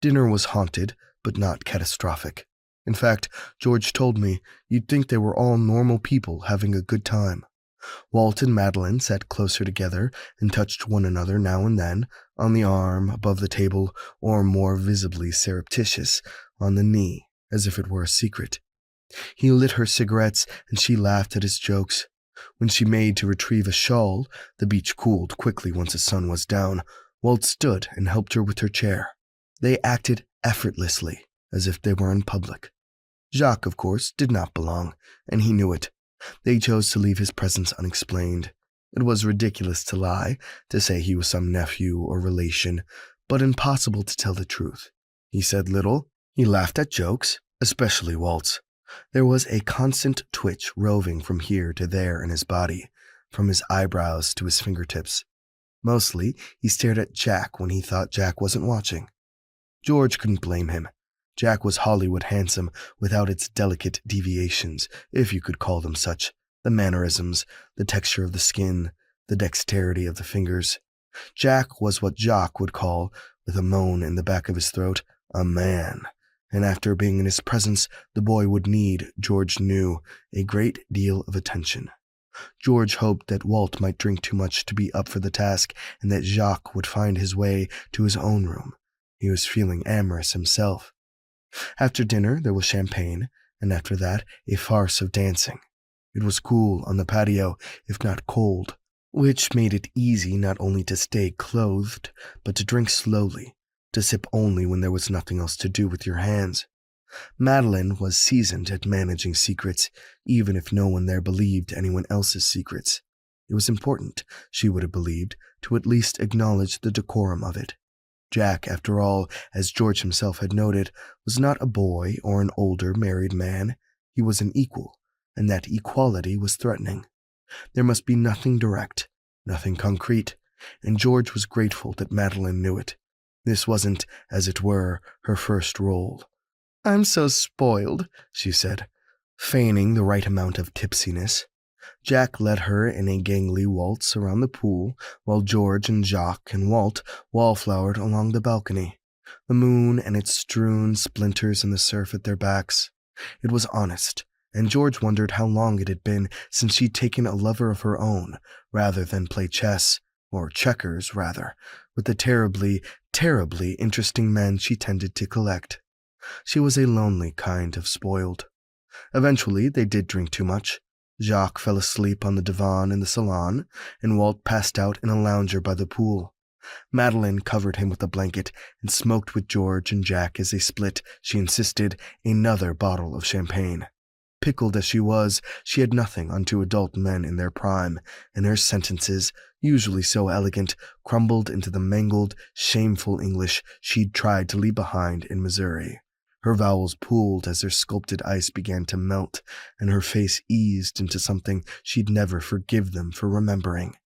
Dinner was haunted, but not catastrophic. In fact, György told me you'd think they were all normal people having a good time. Walt and Madeline sat closer together and touched one another now and then, on the arm, above the table, or more visibly surreptitious, on the knee, as if it were a secret. He lit her cigarettes, and she laughed at his jokes. When she made to retrieve a shawl, the beach cooled quickly once the sun was down. Walt stood and helped her with her chair. They acted effortlessly, as if they were in public. Jacques, of course, did not belong, and he knew it. They chose to leave his presence unexplained. It was ridiculous to lie, to say he was some nephew or relation, but impossible to tell the truth. He said little. He laughed at jokes, especially Walt's. There was a constant twitch roving from here to there in his body, from his eyebrows to his fingertips. Mostly, he stared at Jack when he thought Jack wasn't watching. György couldn't blame him. Jack was Hollywood handsome without its delicate deviations, if you could call them such, the mannerisms, the texture of the skin, the dexterity of the fingers. Jack was what Jacques would call, with a moan in the back of his throat, a man, and after being in his presence, the boy would need, György knew, a great deal of attention. György hoped that Walt might drink too much to be up for the task, and that Jacques would find his way to his own room. He was feeling amorous himself. After dinner, there was champagne, and after that, a farce of dancing. It was cool on the patio, if not cold, which made it easy not only to stay clothed, but to drink slowly, to sip only when there was nothing else to do with your hands. Madeline was seasoned at managing secrets, even if no one there believed anyone else's secrets. It was important, she would have believed, to at least acknowledge the decorum of it. Jack, after all, as György himself had noted, was not a boy or an older married man. He was an equal, and that equality was threatening. There must be nothing direct, nothing concrete, and György was grateful that Madeline knew it. This wasn't, as it were, her first role. "I'm so spoiled," she said, feigning the right amount of tipsiness. Jack led her in a gangly waltz around the pool, while György and Jacques and Walt wallflowered along the balcony, the moon and its strewn splinters in the surf at their backs. It was honest, and György wondered how long it had been since she'd taken a lover of her own, rather than play chess, or checkers, rather, with the terribly, terribly interesting men she tended to collect. She was a lonely kind of spoiled. Eventually, they did drink too much. Jacques fell asleep on the divan in the salon, and Walt passed out in a lounger by the pool. Madeline covered him with a blanket and smoked with György and Jack as they split, she insisted, another bottle of champagne. Pickled as she was, she had nothing on two adult men in their prime, and her sentences, usually so elegant, crumbled into the mangled, shameful English she'd tried to leave behind in Missouri. Her vowels pooled as their sculpted ice began to melt, and her face eased into something she'd never forgive them for remembering.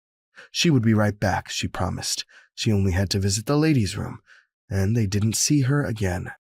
She would be right back, she promised. She only had to visit the ladies' room, and they didn't see her again.